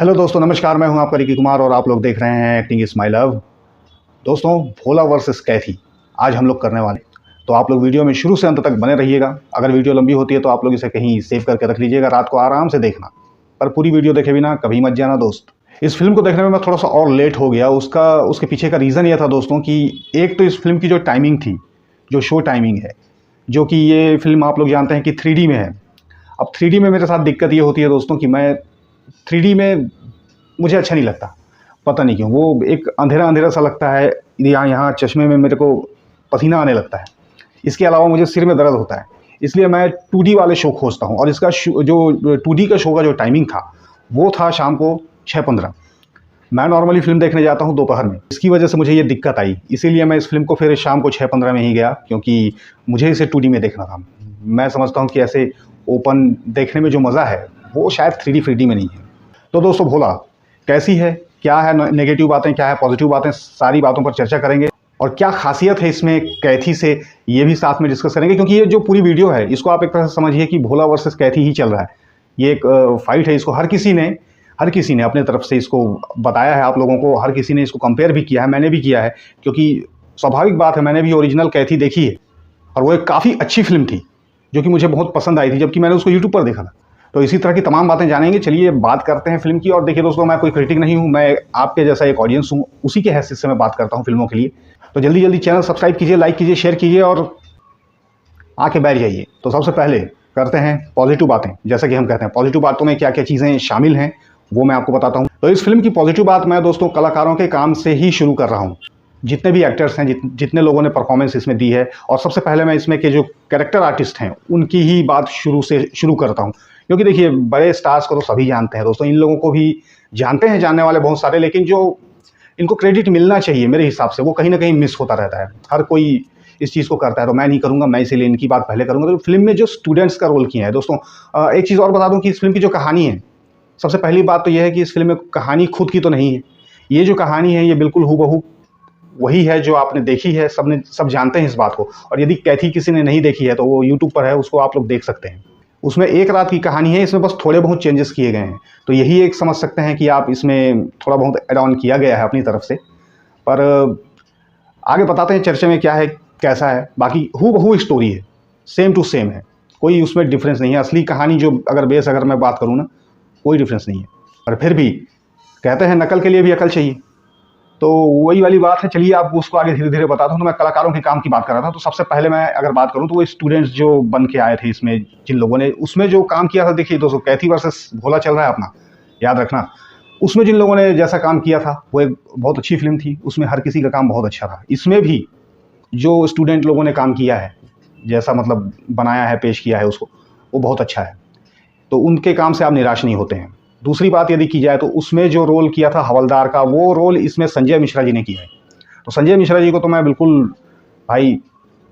Hello दोस्तों, नमस्कार। मैं हूं आपका रिकी कुमार और आप लोग देख रहे हैं एक्टिंग इज माय लव। दोस्तों, भोला वर्सेस कैथी आज हम लोग करने वाले। तो आप लोग वीडियो में शुरू से अंत तक बने रहिएगा। अगर वीडियो लंबी होती है तो आप लोग इसे कहीं सेव करके रख लीजिएगा, रात को आराम से देखना, पर पूरी वीडियो देखे बिना कभी मत जाना दोस्त। इस फिल्म को देखने में मैं थोड़ा सा और लेट हो गया। उसके पीछे का रीज़न यह था दोस्तों कि एक तो इस फिल्म की जो टाइमिंग थी, जो शो टाइमिंग है, जो कि ये फिल्म आप लोग जानते हैं कि 3D में है। अब 3D में मेरे साथ दिक्कत ये होती है दोस्तों कि मैं 3D में मुझे अच्छा नहीं लगता, पता नहीं क्यों। वो एक अंधेरा अंधेरा सा लगता है, यहाँ यहाँ चश्मे में मेरे को पसीना आने लगता है। इसके अलावा मुझे सिर में दर्द होता है, इसलिए मैं 2D वाले शो खोजता हूँ। और इसका जो 2D का शो का जो टाइमिंग था वो था शाम को 6:15। मैं नॉर्मली फिल्म देखने जाता हूँ दोपहर में, इसकी वजह से मुझे ये दिक्कत आई। इसीलिए मैं इस फिल्म को फिर शाम को 6:15 में ही गया, क्योंकि मुझे इसे 2D में देखना था। मैं समझता हूँ कि ऐसे ओपन देखने में जो मज़ा है वो शायद 3D 3D में नहीं है। तो दोस्तों, भोला कैसी है, क्या है नेगेटिव बातें, क्या है पॉजिटिव बातें, सारी बातों पर चर्चा करेंगे। और क्या खासियत है इसमें कैथी से, ये भी साथ में डिस्कस करेंगे। क्योंकि ये जो पूरी वीडियो है इसको आप एक तरह से समझिए कि भोला वर्सेस कैथी ही चल रहा है। ये एक फाइट है। इसको हर किसी ने अपने तरफ से इसको बताया है आप लोगों को। हर किसी ने इसको कंपेयर भी किया है, मैंने भी किया है, क्योंकि स्वाभाविक बात है, मैंने भी ओरिजिनल कैथी देखी है और वो एक काफ़ी अच्छी फिल्म थी जो कि मुझे बहुत पसंद आई थी, जबकि मैंने उसको यूट्यूब पर देखा था। तो इसी तरह की तमाम बातें जानेंगे। चलिए बात करते हैं फिल्म की। और देखिए दोस्तों, मैं कोई क्रिटिक नहीं हूँ, मैं आपके जैसा एक ऑडियंस हूँ, उसी के हैसियत से मैं बात करता हूँ फिल्मों के लिए। तो जल्दी जल्दी चैनल सब्सक्राइब कीजिए, लाइक कीजिए, शेयर कीजिए और आके बैठ जाइए। तो सबसे पहले करते हैं पॉजिटिव बातें। जैसा कि हम कहते हैं, पॉजिटिव बातों में क्या क्या चीज़ें शामिल हैं वो मैं आपको बताता हूँ। तो इस फिल्म की पॉजिटिव बात मैं दोस्तों कलाकारों के काम से ही शुरू कर रहा हूँ। जितने भी एक्टर्स हैं, जितने लोगों ने परफॉर्मेंस इसमें दी है, और सबसे पहले मैं इसमें के जो कैरेक्टर आर्टिस्ट हैं उनकी ही बात शुरू करता हूँ। क्योंकि देखिए, बड़े स्टार्स को तो सभी जानते हैं दोस्तों, इन लोगों को भी जानते हैं जानने वाले बहुत सारे, लेकिन जो इनको क्रेडिट मिलना चाहिए मेरे हिसाब से वो कहीं ना कहीं मिस होता रहता है। हर कोई इस चीज़ को करता है, तो मैं नहीं करूँगा, मैं इसीलिए इनकी बात पहले करूँगा। तो फिल्म में जो स्टूडेंट्स का रोल किया है दोस्तों, एक चीज़ और बता दूँ कि इस फिल्म की जो कहानी है, सबसे पहली बात तो यह है कि इस फिल्म में कहानी खुद की तो नहीं है। ये जो कहानी है ये बिल्कुल हूबहू वही है जो आपने देखी है। सब जानते हैं इस बात को। और यदि कैथी किसी ने नहीं देखी है तो वो यूट्यूब पर है, उसको आप लोग देख सकते हैं। उसमें एक रात की कहानी है, इसमें बस थोड़े बहुत चेंजेस किए गए हैं। तो यही एक समझ सकते हैं कि आप इसमें थोड़ा बहुत एड ऑन किया गया है अपनी तरफ से। पर आगे बताते हैं चर्चा में क्या है कैसा है। बाकी हूबहू स्टोरी है, सेम टू सेम है, कोई उसमें डिफरेंस नहीं है। असली कहानी जो अगर मैं बात करूँ ना, कोई डिफरेंस नहीं है। पर फिर भी कहते हैं नकल के लिए भी अकल चाहिए, तो वही वाली बात है। चलिए आपको उसको आगे धीरे धीरे बताता हूँ। तो मैं कलाकारों के काम की बात कर रहा था। तो सबसे पहले मैं अगर बात करूँ तो वो स्टूडेंट्स जो बन के आए थे इसमें, जिन लोगों ने उसमें जो काम किया था, देखिए दोस्तों, कैथी वर्सेस भोला चल रहा है अपना, याद रखना। उसमें जिन लोगों ने जैसा काम किया था वो एक बहुत अच्छी फिल्म थी, उसमें हर किसी का काम बहुत अच्छा था। इसमें भी जो स्टूडेंट लोगों ने काम किया है, जैसा मतलब बनाया है, पेश किया है उसको, वो बहुत अच्छा है। तो उनके काम से आप निराश नहीं होते हैं। दूसरी बात यदि की जाए तो उसमें जो रोल किया था हवलदार का, वो रोल इसमें संजय मिश्रा जी ने किया है। तो संजय मिश्रा जी को तो मैं बिल्कुल भाई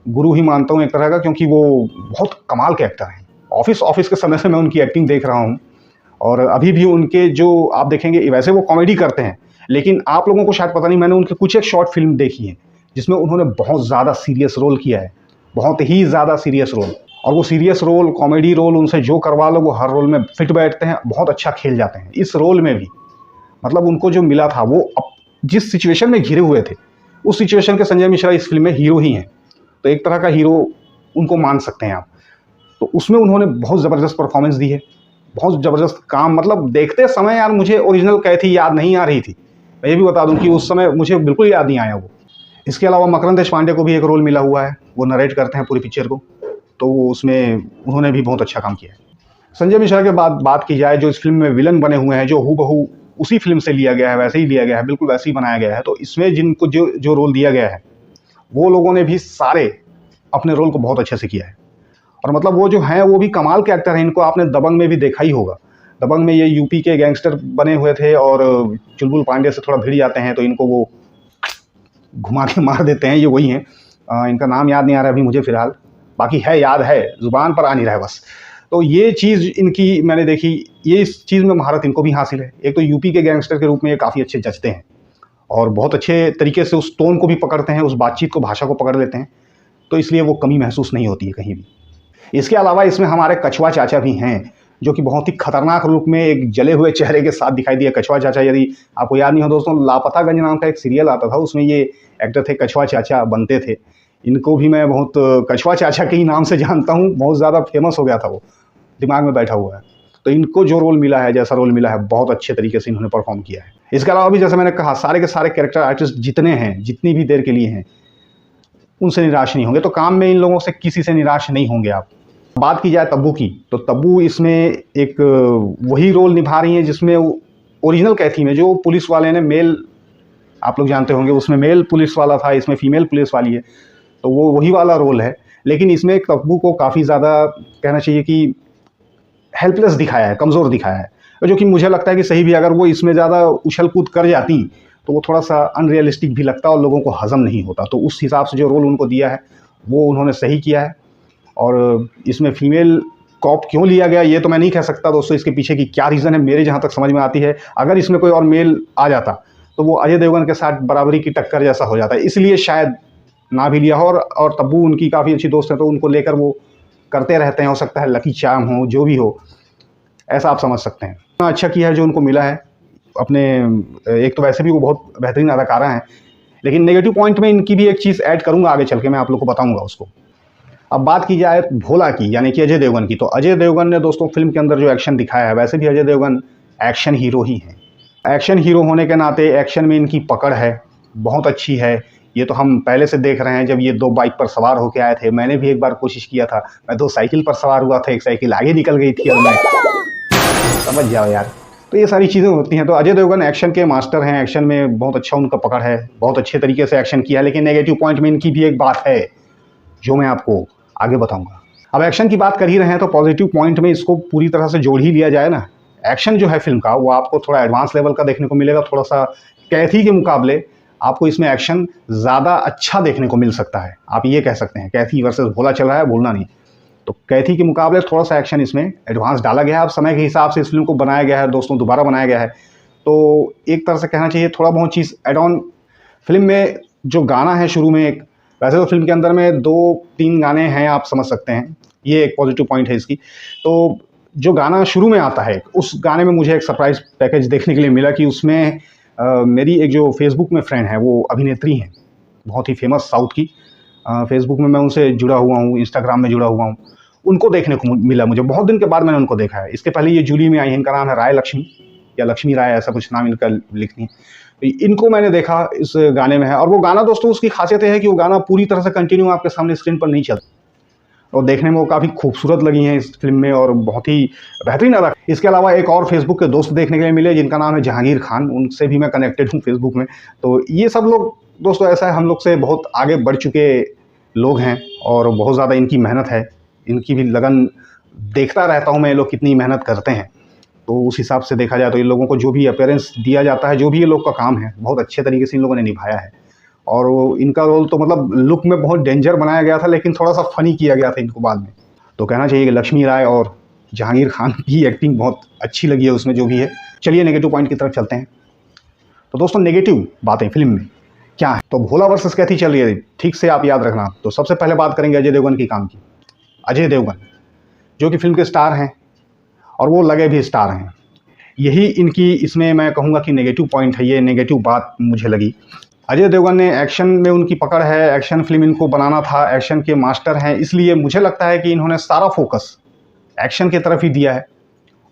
गुरु ही मानता हूँ एक तरह का, क्योंकि वो बहुत कमाल के एक्टर हैं। ऑफिस के समय से मैं उनकी एक्टिंग देख रहा हूँ, और अभी भी उनके जो आप देखेंगे, वैसे वो कॉमेडी करते हैं, लेकिन आप लोगों को शायद पता नहीं, मैंने उनके कुछ एक शॉर्ट फिल्म देखी है जिसमें उन्होंने बहुत ज़्यादा सीरियस रोल किया है, बहुत ही ज़्यादा सीरियस रोल। और वो सीरियस रोल, कॉमेडी रोल, उनसे जो करवा लो वो हर रोल में फिट बैठते हैं, बहुत अच्छा खेल जाते हैं। इस रोल में भी मतलब उनको जो मिला था, वो जिस सिचुएशन में घिरे हुए थे, उस सिचुएशन के संजय मिश्रा इस फिल्म में हीरो ही हैं। तो एक तरह का हीरो उनको मान सकते हैं आप। तो उसमें उन्होंने बहुत ज़बरदस्त परफॉर्मेंस दी है, बहुत ज़बरदस्त काम। मतलब देखते समय यार मुझे ओरिजिनल कैथी याद नहीं आ रही थी। मैं ये भी बता दूं कि उस समय मुझे बिल्कुल याद नहीं आया वो। इसके अलावा मकरंद देशपांडे को भी एक रोल मिला हुआ है, वो नरेट करते हैं पूरी पिक्चर को, तो उसमें उन्होंने भी बहुत अच्छा काम किया है। संजय मिश्रा के बाद बात की जाए, जो इस फिल्म में विलन बने हुए हैं, जो हूबहू उसी फिल्म से लिया गया है, वैसे ही लिया गया है, बिल्कुल वैसे ही बनाया गया है। तो इसमें जिनको जो रोल दिया गया है, वो लोगों ने भी सारे अपने रोल को बहुत अच्छे से किया है। और मतलब वो जो हैं वो भी कमाल के एक्टर हैं। इनको आपने दबंग में भी देखा ही होगा। दबंग में ये यूपी के गैंगस्टर बने हुए थे और चुलबुल पांडे से थोड़ा भिड़ जाते हैं, तो इनको वो घुमा के मार देते हैं। ये वही हैं, इनका नाम याद नहीं आ रहा अभी मुझे फ़िलहाल, बाकी है, याद है, ज़ुबान पर आ नहीं रहा है बस। तो ये चीज़ इनकी मैंने देखी, ये इस चीज़ में महारत इनको भी हासिल है। एक तो यूपी के गैंगस्टर के रूप में ये काफ़ी अच्छे जचते हैं और बहुत अच्छे तरीके से उस टोन को भी पकड़ते हैं, उस बातचीत को, भाषा को पकड़ लेते हैं। तो इसलिए वो कमी महसूस नहीं होती है कहीं भी। इसके अलावा इसमें हमारे कछुआ चाचा भी हैं, जो कि बहुत ही खतरनाक रूप में एक जले हुए चेहरे के साथ दिखाई दिया, कछुआ चाचा। यदि आपको याद नहीं हो दोस्तों, लापतागंज नाम का एक सीरियल आता था, उसमें ये एक्टर थे, कछुआ चाचा बनते थे। इनको भी मैं बहुत कछुआ चाचा के ही नाम से जानता हूँ, बहुत ज़्यादा फेमस हो गया था वो, दिमाग में बैठा हुआ है। तो इनको जो रोल मिला है, जैसा रोल मिला है, बहुत अच्छे तरीके से इन्होंने परफॉर्म किया है। इसके अलावा भी जैसे मैंने कहा, सारे के सारे कैरेक्टर आर्टिस्ट जितने हैं, जितनी भी देर के लिए हैं, उनसे निराश नहीं होंगे। तो काम में इन लोगों से किसी से निराश नहीं होंगे आप। बात की जाए तब्बू की, तो तब्बू इसमें एक वही रोल निभा रही हैं जिसमें ओरिजिनल कैथी में जो पुलिस वाले ने मेल, आप लोग जानते होंगे, उसमें मेल पुलिस वाला था, इसमें फीमेल पुलिस वाली है, तो वो वही वाला रोल है। लेकिन इसमें तब्बू को काफ़ी ज़्यादा कहना चाहिए कि हेल्पलेस दिखाया है, कमज़ोर दिखाया है, जो कि मुझे लगता है कि सही भी। अगर वो इसमें ज़्यादा उछल कूद कर जाती तो वो थोड़ा सा अनरियलिस्टिक भी लगता और लोगों को हज़म नहीं होता। तो उस हिसाब से जो रोल उनको दिया है वो उन्होंने सही किया है। और इसमें फीमेल कॉप क्यों लिया गया ये तो मैं नहीं कह सकता दोस्तों, इसके पीछे की क्या रीज़न है मेरे जहाँ तक समझ में आती है, अगर इसमें कोई और मेल आ जाता तो वो अजय देवगन के साथ बराबरी की टक्कर जैसा हो जाता है, इसलिए शायद ना भी लिया हो। और तब्बू उनकी काफ़ी अच्छी दोस्त है, तो उनको लेकर वो करते रहते हैं। हो सकता है लकी चार्म हो, जो भी हो, ऐसा आप समझ सकते हैं। अच्छा किया है जो उनको मिला है अपने। एक तो वैसे भी वो बहुत बेहतरीन अदाकारा हैं, लेकिन नेगेटिव पॉइंट में इनकी भी एक चीज़ ऐड करूंगा आगे चल के, मैं आप लोग को बताऊंगा उसको। अब बात की जाए भोला की, यानी कि अजय देवगन की, तो अजय देवगन ने दोस्तों फिल्म के अंदर जो एक्शन दिखाया है, वैसे भी अजय देवगन एक्शन हीरो ही हैं। एक्शन हीरो होने के नाते एक्शन में इनकी पकड़ है, बहुत अच्छी है। ये तो हम पहले से देख रहे हैं, जब ये 2 बाइक पर सवार होकर आए थे। मैंने भी एक बार कोशिश किया था, मैं 2 साइकिल पर सवार हुआ था, एक साइकिल आगे निकल गई थी और मैं, समझ जाओ यार। तो ये सारी चीज़ें होती हैं। तो अजय देवगन एक्शन के मास्टर हैं, एक्शन में बहुत अच्छा उनका पकड़ है, बहुत अच्छे तरीके से एक्शन किया है। लेकिन नेगेटिव पॉइंट में इनकी भी एक बात है जो मैं आपको आगे बताऊंगा। अब एक्शन की बात कर ही रहे हैं तो पॉजिटिव पॉइंट में इसको पूरी तरह से जोड़ ही लिया जाए ना। एक्शन जो है फिल्म का, वो आपको थोड़ा एडवांस लेवल का देखने को मिलेगा। थोड़ा सा कैथी के मुकाबले आपको इसमें एक्शन ज़्यादा अच्छा देखने को मिल सकता है, आप ये कह सकते हैं। कैथी वर्सेस भोला चल रहा है, बोलना नहीं। तो कैथी के मुकाबले थोड़ा सा एक्शन इसमें एडवांस डाला गया है। अब समय के हिसाब से इस फिल्म को बनाया गया है दोस्तों, दोबारा बनाया गया है। तो एक तरह से कहना चाहिए थोड़ा बहुत चीज़ एड ऑन। फिल्म में जो गाना है शुरू में, एक वैसे तो फिल्म के अंदर में 2-3 गाने हैं, आप समझ सकते हैं, ये एक पॉजिटिव पॉइंट है इसकी। तो जो गाना शुरू में आता है, उस गाने में मुझे एक सरप्राइज पैकेज देखने के लिए मिला कि उसमें मेरी एक जो फेसबुक में फ्रेंड है, वो अभिनेत्री हैं, बहुत ही फेमस साउथ की। फेसबुक में मैं उनसे जुड़ा हुआ हूँ, इंस्टाग्राम में जुड़ा हुआ हूँ, उनको देखने को मिला मुझे। बहुत दिन के बाद मैंने उनको देखा है। इसके पहले ये जूली में आई है, इनका नाम है राय लक्ष्मी या लक्ष्मी राय, ऐसा कुछ नाम इनका लिखनी है। तो इनको मैंने देखा इस गाने में है। और वो गाना दोस्तों, उसकी खासियत है कि वो गाना पूरी तरह से कंटिन्यू आपके सामने स्क्रीन पर नहीं चलता, और देखने में वो काफ़ी खूबसूरत लगी हैं इस फिल्म में, और बहुत ही बेहतरीन अदा। इसके अलावा एक और फेसबुक के दोस्त देखने के लिए मिले जिनका नाम है जहांगीर खान, उनसे भी मैं कनेक्टेड हूँ फेसबुक में। तो ये सब लोग दोस्तों ऐसा है, हम लोग से बहुत आगे बढ़ चुके लोग हैं, और बहुत ज़्यादा इनकी मेहनत है, इनकी भी लगन देखता रहता हूँ मैं, ये लोग कितनी मेहनत करते हैं। तो उस हिसाब से देखा जाए तो इन लोगों को जो भी अपीयरेंस दिया जाता है, जो भी ये लोग का काम है, बहुत अच्छे तरीके से इन लोगों ने निभाया है। और वो इनका रोल तो मतलब लुक में बहुत डेंजर बनाया गया था, लेकिन थोड़ा सा फनी किया गया था इनको बाद में। तो कहना चाहिए कि लक्ष्मी राय और जहांगीर खान की एक्टिंग बहुत अच्छी लगी है उसमें, जो भी है। चलिए नेगेटिव पॉइंट की तरफ चलते हैं। तो दोस्तों नेगेटिव बातें फिल्म में क्या है, तो भोला वर्सेस कैथी चल रही है, ठीक से आप याद रखना। तो सबसे पहले बात करेंगे अजय देवगन की काम की। अजय देवगन जो कि फिल्म के स्टार हैं, और वो लगे भी स्टार हैं। यही इनकी इसमें मैं कहूँगा कि नेगेटिव पॉइंट है, ये नेगेटिव बात मुझे लगी। अजय देवगन ने एक्शन में उनकी पकड़ है, एक्शन फिल्म इनको बनाना था, एक्शन के मास्टर हैं, इसलिए मुझे लगता है कि इन्होंने सारा फोकस एक्शन की तरफ ही दिया है।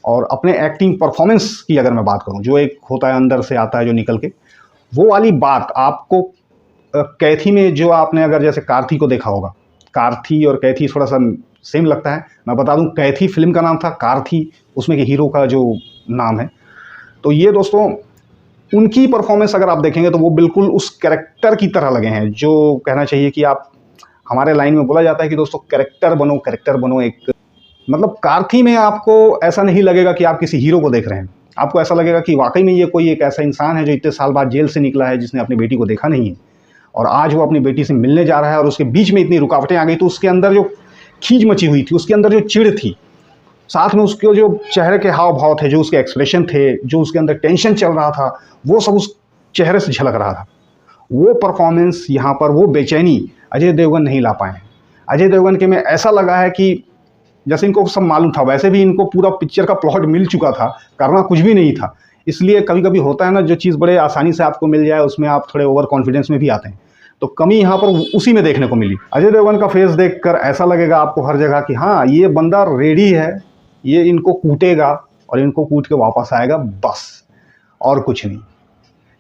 और अपने एक्टिंग परफॉर्मेंस की अगर मैं बात करूं, जो एक होता है अंदर से आता है जो निकल के, वो वाली बात आपको कैथी में, जो आपने अगर जैसे कार्थी को देखा होगा, कार्थी और कैथी थोड़ा सा सेम लगता है। मैं बता दूं, कैथी फिल्म का नाम था, कार्थी उसमें के हीरो का जो नाम है। तो ये दोस्तों उनकी परफॉर्मेंस अगर आप देखेंगे तो वो बिल्कुल उस कैरेक्टर की तरह लगे हैं, जो कहना चाहिए कि आप, हमारे लाइन में बोला जाता है कि दोस्तों कैरेक्टर बनो, कैरेक्टर बनो। एक मतलब कार्थी में आपको ऐसा नहीं लगेगा कि आप किसी हीरो को देख रहे हैं, आपको ऐसा लगेगा कि वाकई में ये कोई एक ऐसा इंसान है जो इतने साल बाद जेल से निकला है, जिसने अपनी बेटी को देखा नहीं है, और आज वो अपनी बेटी से मिलने जा रहा है, और उसके बीच में इतनी रुकावटें आ गई। तो उसके अंदर जो खींच मची हुई थी, उसके अंदर जो चिढ़ थी, साथ में उसके जो चेहरे के हाव भाव थे, जो उसके एक्सप्रेशन थे, जो उसके अंदर टेंशन चल रहा था, वो सब उस चेहरे से झलक रहा था। वो परफॉर्मेंस यहाँ पर, वो बेचैनी अजय देवगन नहीं ला पाए हैं। अजय देवगन के में ऐसा लगा है कि जैसे इनको सब मालूम था, वैसे भी इनको पूरा पिक्चर का प्लॉट मिल चुका था, करना कुछ भी नहीं था। इसलिए कभी कभी होता है ना, जो चीज़ बड़े आसानी से आपको मिल जाए उसमें आप थोड़े ओवर कॉन्फिडेंस में भी आते हैं। तो कमी यहाँ पर उसी में देखने को मिली। अजय देवगन का फेस देखकर ऐसा लगेगा आपको हर जगह कि हाँ, ये बंदा रेडी है, ये इनको कूटेगा और इनको कूट के वापस आएगा, बस और कुछ नहीं।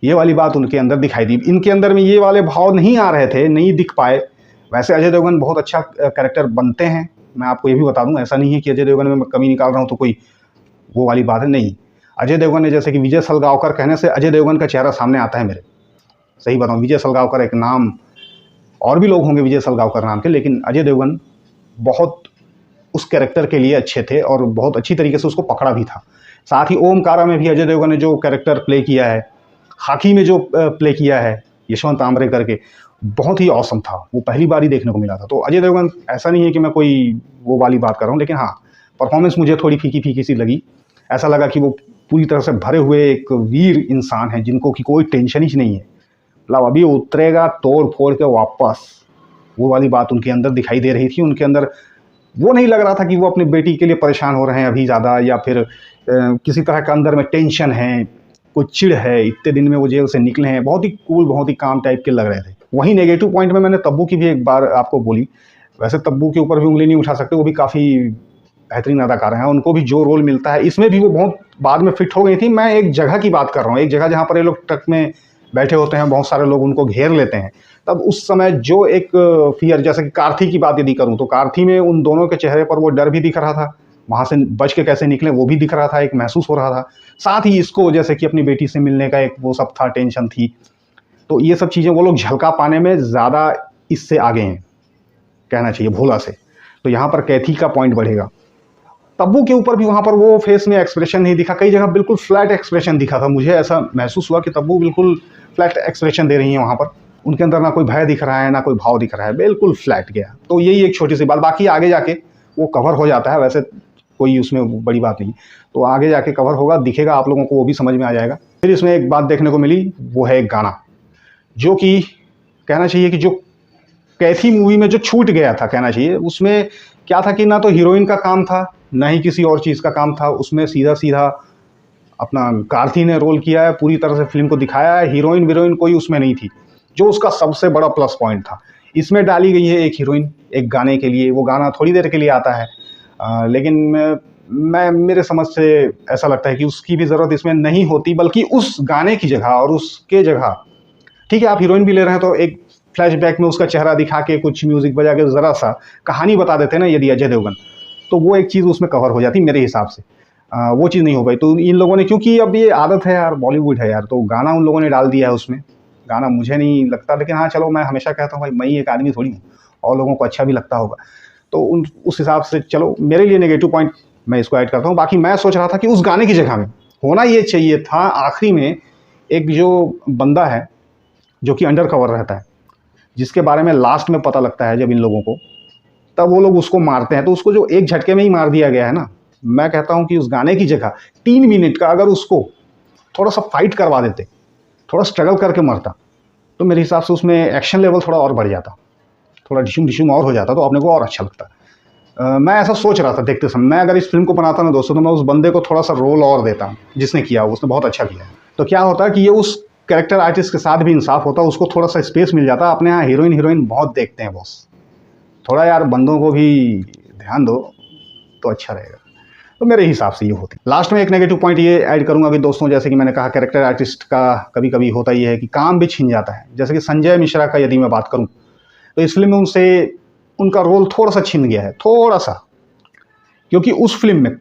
ये वाली बात उनके अंदर दिखाई दी। इनके अंदर में ये वाले भाव नहीं आ रहे थे, नहीं दिख पाए। वैसे अजय देवगन बहुत अच्छा कैरेक्टर बनते हैं, मैं आपको ये भी बता दूं। ऐसा नहीं है कि अजय देवगन में मैं कमी निकाल रहा हूं तो कोई वो वाली बात है, नहीं। अजय देवगन ने, जैसे कि विजय सलगावकर कहने से अजय देवगन का चेहरा सामने आता है मेरे। सही बताऊं, विजय सलगावकर एक नाम, और भी लोग होंगे विजय सलगावकर नाम के, लेकिन अजय देवगन बहुत उस कैरेक्टर के लिए अच्छे थे और बहुत अच्छी तरीके से उसको पकड़ा भी था। साथ ही ओमकारा में भी अजय देवगन ने जो कैरेक्टर प्ले किया है, खाकी में जो प्ले किया है यशवंत आमरे करके, बहुत ही औसम था। वो पहली बार ही देखने को मिला था। तो अजय देवगन, ऐसा नहीं है कि मैं कोई वो वाली बात कर रहा हूँ, लेकिन हाँ, परफॉर्मेंस मुझे थोड़ी फीकी फीकी सी लगी। ऐसा लगा कि वो पूरी तरह से भरे हुए एक वीर इंसान है जिनको कि कोई टेंशन ही नहीं है, मतलब अभी उतरेगा तोड़ फोड़ के वापस, वो वाली बात उनके अंदर दिखाई दे रही थी। उनके अंदर वो नहीं लग रहा था कि वो अपनी बेटी के लिए परेशान हो रहे हैं अभी ज़्यादा, या फिर किसी तरह का अंदर में टेंशन है, कोई चिढ़ है, इतने दिन में वो जेल से निकले हैं। बहुत ही कूल, बहुत ही काम टाइप के लग रहे थे। वहीं नेगेटिव पॉइंट में मैंने तब्बू की भी एक बार आपको बोली। वैसे तब्बू के ऊपर भी उंगली नहीं उठा सकते, वो भी काफ़ी बेहतरीन अदाकार हैं, उनको भी जो रोल मिलता है इसमें भी वो बहुत बाद में फिट हो गई थी। मैं एक जगह की बात कर रहा हूँ, एक जगह जहाँ पर ये लोग ट्रक में बैठे होते हैं, बहुत सारे लोग उनको घेर लेते हैं, तब उस समय जो एक फियर, जैसे कि कार्थी की बात यदि करूँ तो कार्थी में उन दोनों के चेहरे पर वो डर भी दिख रहा था, वहाँ से बच के कैसे निकले वो भी दिख रहा था, एक महसूस हो रहा था। साथ ही इसको जैसे कि अपनी बेटी से मिलने का एक वो सब था, टेंशन थी। तो ये सब चीज़ें वो लोग झलका पाने में ज़्यादा इससे आगे हैं, कहना चाहिए भोला से। तो यहाँ पर कैथी का पॉइंट बढ़ेगा। तब्बू के ऊपर भी वहाँ पर वो फेस में एक्सप्रेशन नहीं दिखा, कई जगह बिल्कुल फ्लैट एक्सप्रेशन दिखा था। मुझे ऐसा महसूस हुआ कि तब्बू बिल्कुल फ्लैट एक्सप्रेशन दे रही हैं वहाँ पर। उनके अंदर ना कोई भय दिख रहा है, ना कोई भाव दिख रहा है, बिल्कुल फ्लैट गया। तो यही एक छोटी सी बात, बाकी आगे जाके वो कवर हो जाता है, वैसे कोई उसमें बड़ी बात नहीं। तो आगे जाके कवर होगा, दिखेगा आप लोगों को, वो भी समझ में आ जाएगा। फिर इसमें एक बात देखने को मिली, वो है एक गाना, जो कि कहना चाहिए कि जो कैथी मूवी में जो छूट गया था, कहना चाहिए उसमें क्या था कि ना तो हीरोइन का काम था, ना ही किसी और चीज़ का काम था। उसमें सीधा सीधा अपना कार्थी ने रोल किया है, पूरी तरह से फिल्म को दिखाया है। हीरोइन वीरोइन कोई उसमें नहीं थी, जो उसका सबसे बड़ा प्लस पॉइंट था। इसमें डाली गई है एक हीरोइन एक गाने के लिए, वो गाना थोड़ी देर के लिए आता है, लेकिन मैं मेरे समझ से ऐसा लगता है कि उसकी भी ज़रूरत इसमें नहीं होती, बल्कि उस गाने की जगह और उसके जगह, ठीक है आप हीरोइन भी ले रहे हैं तो एक फ्लैशबैक में उसका चेहरा दिखा के कुछ म्यूज़िक बजा के ज़रा सा कहानी बता देते ना यदि अजय देवगन, तो वो एक चीज़ उसमें कवर हो जाती मेरे हिसाब से। वो चीज़ नहीं हो पाई। तो इन लोगों ने, क्योंकि अब ये आदत है यार, बॉलीवुड है यार, तो गाना उन लोगों ने डाल दिया है उसमें। गाना मुझे नहीं लगता, लेकिन हाँ चलो, मैं हमेशा कहता हूँ भाई, मैं ही एक आदमी थोड़ी हूँ, और लोगों को अच्छा भी लगता होगा। तो उस हिसाब से चलो, मेरे लिए नेगेटिव पॉइंट मैं इसको ऐड करता हूँ। बाकी मैं सोच रहा था कि उस गाने की जगह में होना ये चाहिए था, आखिरी में एक जो बंदा है जो कि अंडर कवर रहता है, जिसके बारे में लास्ट में पता लगता है जब इन लोगों को, तब वो लोग उसको मारते हैं। तो उसको जो एक झटके में ही मार दिया गया है ना, मैं कहता हूँ कि उस गाने की जगह 3 मिनट का अगर उसको थोड़ा सा फाइट करवा देते, थोड़ा स्ट्रगल करके मरता, तो मेरे हिसाब से उसमें एक्शन लेवल थोड़ा और बढ़ जाता, थोड़ा डिशुम डिशुम और हो जाता, तो अपने को और अच्छा लगता। मैं ऐसा सोच रहा था देखते समय। मैं अगर इस फिल्म को बनाता ना दोस्तों, तो मैं उस बंदे को थोड़ा सा रोल और देता जिसने किया, उसने बहुत अच्छा किया। तो क्या होता है कि ये उस कैरेक्टर आर्टिस्ट के साथ भी इंसाफ होता, उसको थोड़ा सा स्पेस मिल जाता। अपने यहाँ हीरोइन बहुत देखते हैं बॉस, थोड़ा यार बंदों को भी ध्यान दो तो अच्छा रहेगा। तो मेरे हिसाब से ये होती। लास्ट में एक नेगेटिव पॉइंट ये ऐड करूंगा कि दोस्तों, जैसे कि मैंने कहा, कैरेक्टर आर्टिस्ट का कभी कभी होता ये है कि काम भी छिन जाता है। जैसे कि संजय मिश्रा का यदि मैं बात करूं, तो इस फिल्म में उनसे उनका रोल थोड़ा सा छिन गया है, थोड़ा सा। क्योंकि उस फिल्म में,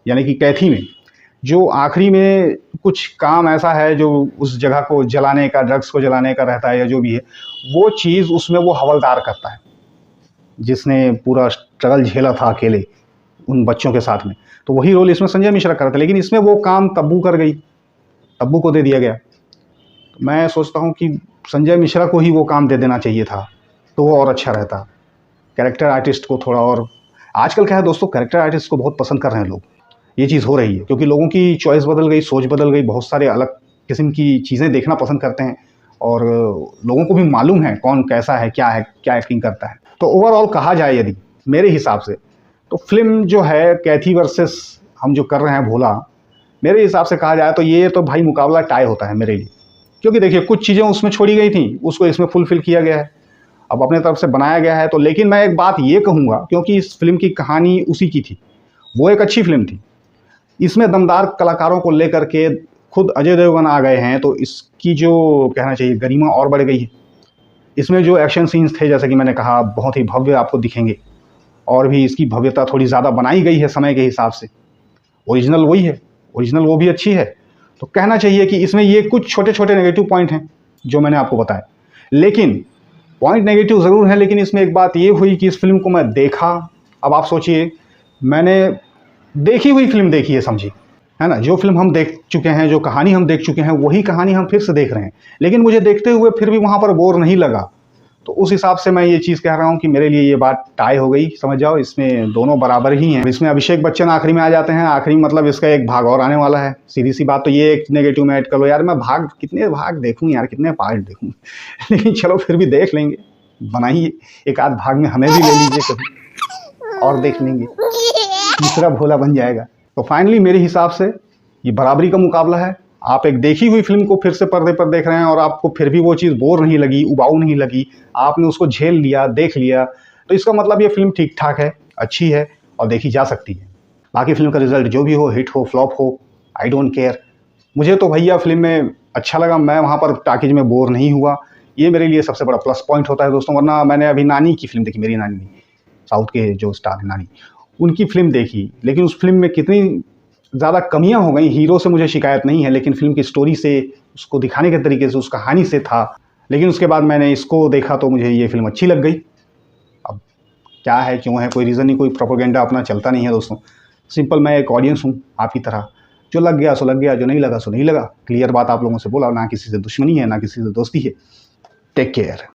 यानी कि कैथी में, जो आखिरी में कुछ काम ऐसा है जो उस जगह को जलाने का, ड्रग्स को जलाने का रहता है या जो भी है, वो चीज़ उसमें वो हवलदार करता है, जिसने पूरा स्ट्रगल झेला था अकेले उन बच्चों के साथ में। तो वही रोल इसमें संजय मिश्रा करता है, लेकिन इसमें वो काम तब्बू कर गई, तब्बू को दे दिया गया। तो मैं सोचता हूँ कि संजय मिश्रा को ही वो काम दे देना चाहिए था, तो वो और अच्छा रहता। कैरेक्टर आर्टिस्ट को थोड़ा और, आजकल क्या है दोस्तों, कैरेक्टर आर्टिस्ट को बहुत पसंद कर रहे हैं लोग, ये चीज़ हो रही है, क्योंकि लोगों की चॉइस बदल गई, सोच बदल गई, बहुत सारे अलग किस्म की चीज़ें देखना पसंद करते हैं, और लोगों को भी मालूम है कौन कैसा है, क्या एक्टिंग करता है। तो ओवरऑल कहा जाए यदि मेरे हिसाब से, तो फिल्म जो है कैथी वर्सेस हम जो कर रहे हैं भोला, मेरे हिसाब से कहा जाए तो ये तो भाई मुकाबला टाई होता है मेरे लिए। क्योंकि देखिए कुछ चीज़ें उसमें छोड़ी गई थी, उसको इसमें फुलफिल किया गया है, अब अपने तरफ से बनाया गया है। तो लेकिन मैं एक बात ये कहूँगा, क्योंकि इस फिल्म की कहानी उसी की थी, वो एक अच्छी फिल्म थी, इसमें दमदार कलाकारों को लेकर के खुद अजय देवगन आ गए हैं, तो इसकी जो कहना चाहिए गरिमा और बढ़ गई है। इसमें जो एक्शन सीन्स थे, जैसे कि मैंने कहा, बहुत ही भव्य आपको दिखेंगे, और भी इसकी भव्यता थोड़ी ज़्यादा बनाई गई है समय के हिसाब से। ओरिजिनल वही है, ओरिजिनल वो भी अच्छी है। तो कहना चाहिए कि इसमें ये कुछ छोटे छोटे नेगेटिव पॉइंट हैं जो मैंने आपको बताया, लेकिन पॉइंट नेगेटिव ज़रूर है। लेकिन इसमें एक बात ये हुई कि इस फिल्म को मैं देखा, अब आप सोचिए, मैंने देखी हुई फिल्म देखी है, समझिए, है ना। जो फिल्म हम देख चुके हैं, जो कहानी हम देख चुके हैं, वही कहानी हम फिर से देख रहे हैं, लेकिन मुझे देखते हुए फिर भी वहाँ पर बोर नहीं लगा। तो उस हिसाब से मैं ये चीज़ कह रहा हूँ कि मेरे लिए ये बात टाई हो गई, समझ जाओ, इसमें दोनों बराबर ही हैं। इसमें अभिषेक बच्चन आखिरी में आ जाते हैं, आखिरी मतलब इसका एक भाग और आने वाला है। सीधी सी बात, तो ये एक नेगेटिव में ऐड कर लो यार, मैं कितने भाग देखूँ यार, कितने पार्ट देखूँ लेकिन चलो फिर भी देख लेंगे, बनाइए एक आध भाग में हमें भी ले लीजिए कभी, और देख लेंगे, तीसरा भोला बन जाएगा। तो फाइनली मेरे हिसाब से ये बराबरी का मुकाबला है। आप एक देखी हुई फिल्म को फिर से पर्दे पर देख रहे हैं और आपको फिर भी वो चीज़ बोर नहीं लगी, उबाऊ नहीं लगी, आपने उसको झेल लिया, देख लिया, तो इसका मतलब ये फिल्म ठीक ठाक है, अच्छी है और देखी जा सकती है। बाकी फिल्म का रिजल्ट जो भी हो, हिट हो फ्लॉप हो, आई डोंट केयर। मुझे तो भैया फिल्म में अच्छा लगा, मैं वहाँ पर टाकीज में बोर नहीं हुआ, ये मेरे लिए सबसे बड़ा प्लस पॉइंट होता है दोस्तों। वरना मैंने अभी नानी की फिल्म देखी, मेरी नानी नहीं, साउथ के जो स्टार है नानी, उनकी फिल्म देखी, लेकिन उस फिल्म में कितनी ज़्यादा कमियां हो गई। हीरो से मुझे शिकायत नहीं है, लेकिन फिल्म की स्टोरी से, उसको दिखाने के तरीके से, उस कहानी से था। लेकिन उसके बाद मैंने इसको देखा तो मुझे ये फिल्म अच्छी लग गई। अब क्या है, क्यों है, कोई रीज़न नहीं, कोई प्रोपेगेंडा अपना चलता नहीं है दोस्तों। सिंपल मैं एक ऑडियंस हूँ आप ही तरह, जो लग गया सो लग गया, जो नहीं लगा सो नहीं लगा। क्लियर बात आप लोगों से बोला, ना किसी से दुश्मनी है, ना किसी से दोस्ती है। Take care.